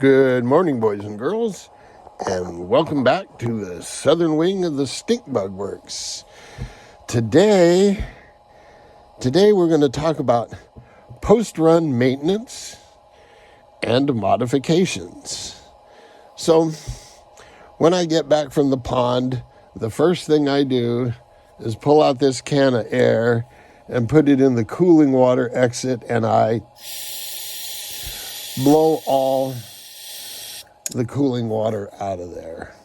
Good morning, boys and girls, and welcome back to the southern wing of the Stink Bug Works. Today we're going to talk about post-run maintenance and modifications. So, when I get back from the pond, the first thing I do is pull out this can of air and put it in the cooling water exit, and I blow all the cooling water out of there.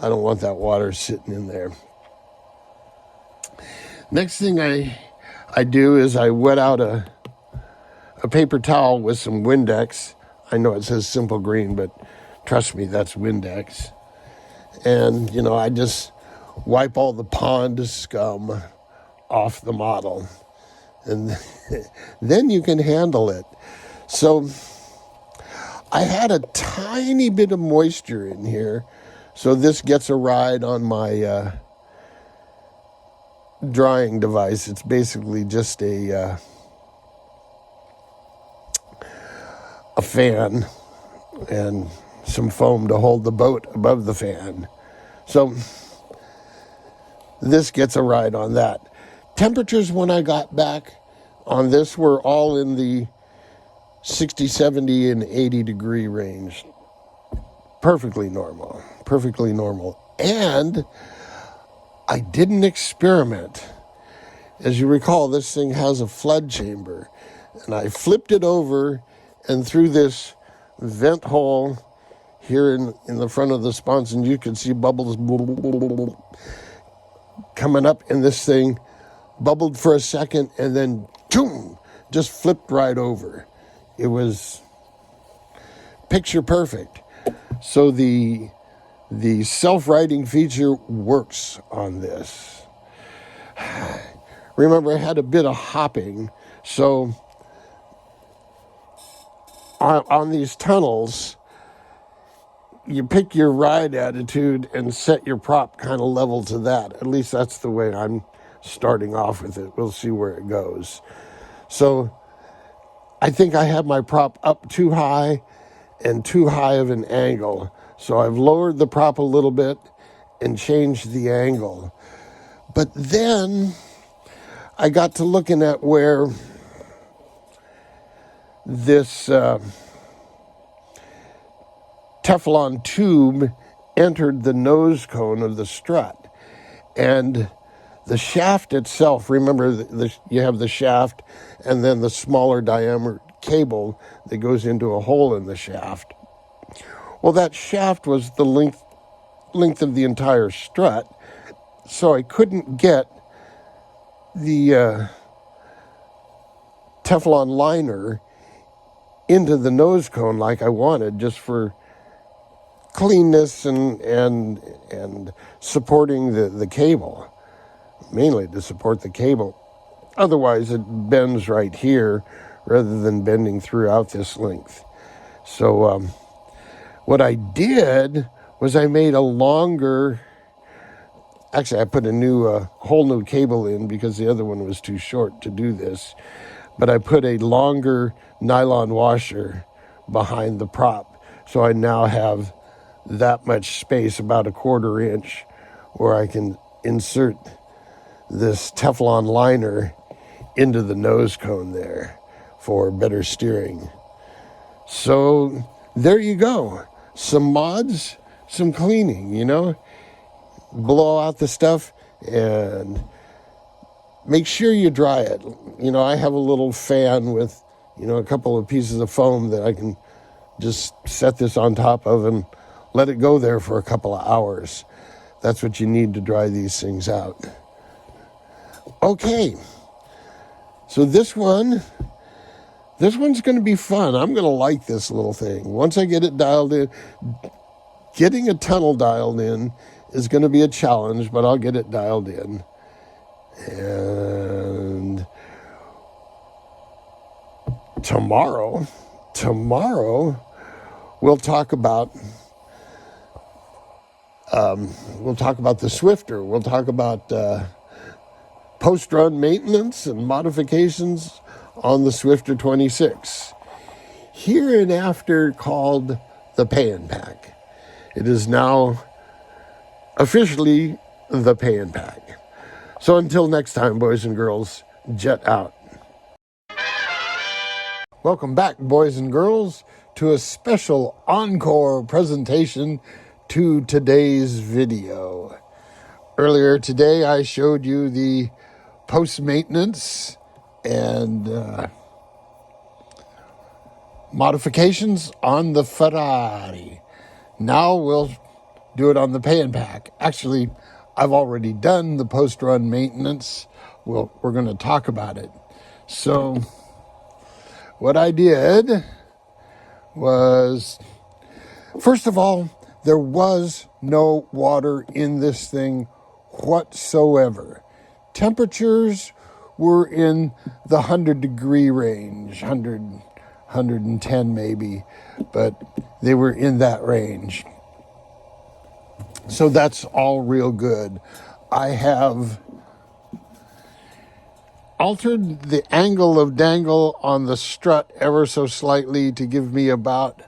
I don't want that water sitting in there. Next thing I do is I wet out a paper towel with some Windex. I know it says Simple Green, but trust me, that's Windex. And, I just wipe all the pond scum off the model. And then you can handle it. So I had a tiny bit of moisture in here, so this gets a ride on my drying device. It's basically just a fan and some foam to hold the boat above the fan. So this gets a ride on that. Temperatures when I got back on this were all in the 60, 70, and 80 degree range. Perfectly normal. And I didn't experiment. As you recall, this thing has a flood chamber. And I flipped it over, and through this vent hole here in the front of the sponson, you could see bubbles coming up, and this thing bubbled for a second and then boom, just flipped right over. It was picture perfect. So the self-righting feature works on this. Remember, I had a bit of hopping, so on these tunnels, you pick your ride attitude and set your prop kind of level to that. At least that's the way I'm starting off with it. We'll see where it goes. So I think I have my prop up too high and too high of an angle. So I've lowered the prop a little bit and changed the angle. But then I got to looking at where this Teflon tube entered the nose cone of the strut. And the shaft itself, remember, you have the shaft and then the smaller diameter cable that goes into a hole in the shaft. Well, that shaft was the length of the entire strut, so I couldn't get the Teflon liner into the nose cone like I wanted, just for cleanness and supporting the cable. Mainly to support the cable. Otherwise, it bends right here rather than bending throughout this length. So what I did was I made a longer, actually I put a whole new cable in because the other one was too short to do this, but I put a longer nylon washer behind the prop. So I now have that much space, about a 1/4 inch, where I can insert this Teflon liner into the nose cone there for better steering. So there you go. Some mods, some cleaning, blow out the stuff and make sure you dry it. I have a little fan with, a couple of pieces of foam that I can just set this on top of and let it go there for a couple of hours. That's what you need to dry these things out. Okay, so this one's going to be fun. I'm going to like this little thing. Once I get it dialed in, getting a tunnel dialed in is going to be a challenge, but I'll get it dialed in. And tomorrow, we'll talk about the Swifter. We'll talk about post-run maintenance and modifications on the Swifter 26. Hereinafter called the pay and pack. It is now officially the pay and pack. So until next time, boys and girls, jet out. Welcome back, boys and girls, to a special encore presentation to today's video. Earlier today, I showed you the post-maintenance and modifications on the Ferrari. Now we'll do it on the pay and pack. Actually, I've already done the post-run maintenance. We're going to talk about it. So what I did was, first of all, there was no water in this thing whatsoever. Temperatures were in the 100-degree range, 100, 110 maybe, but they were in that range. So that's all real good. I have altered the angle of dangle on the strut ever so slightly to give me about,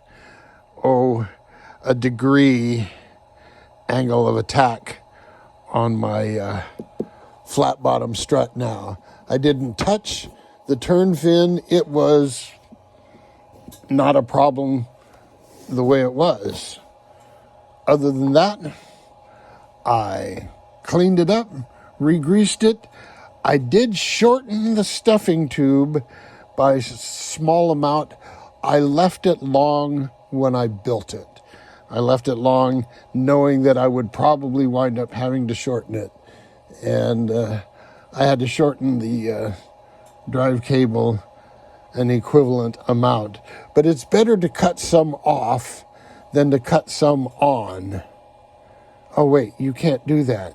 a degree angle of attack on my flat bottom strut now. I didn't touch the turn fin. It was not a problem the way it was. Other than that, I cleaned it up, re-greased it. I did shorten the stuffing tube by a small amount. I left it long when I built it. I left it long knowing that I would probably wind up having to shorten it. And I had to shorten the drive cable an equivalent amount. But it's better to cut some off than to cut some on. Oh, wait, you can't do that.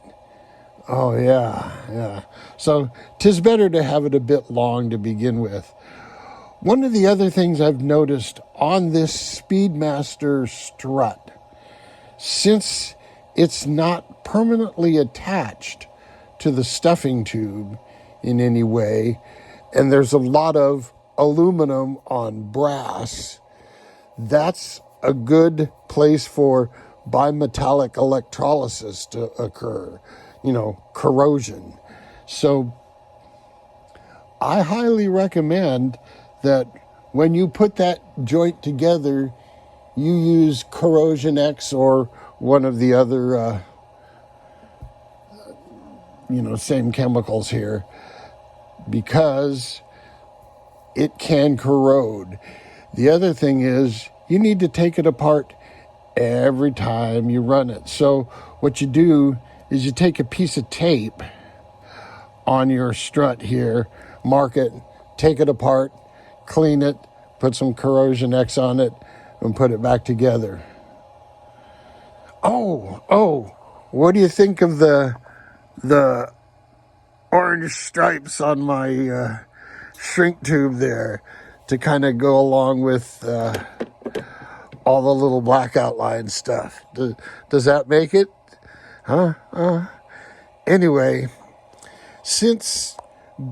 Oh, yeah. So 'tis better to have it a bit long to begin with. One of the other things I've noticed on this Speedmaster strut, since it's not permanently attached to the stuffing tube in any way, and there's a lot of aluminum on brass, that's a good place for bimetallic electrolysis to occur, corrosion. So I highly recommend that when you put that joint together, you use Corrosion X or one of the other, same chemicals here, because it can corrode. The other thing is you need to take it apart every time you run it. So what you do is you take a piece of tape on your strut here, mark it, take it apart, clean it, put some Corrosion X on it, and put it back together. Oh, what do you think of the orange stripes on my shrink tube there to kind of go along with all the little black outline stuff? Does that make it? Anyway, since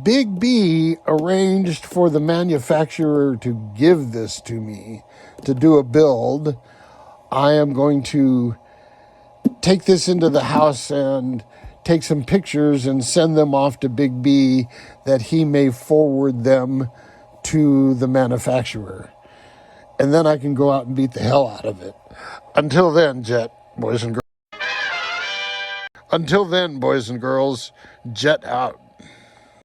Big B arranged for the manufacturer to give this to me to do a build, I am going to take this into the house and take some pictures and send them off to Big B that he may forward them to the manufacturer. And then I can go out and beat the hell out of it. Until then, boys and girls, jet out.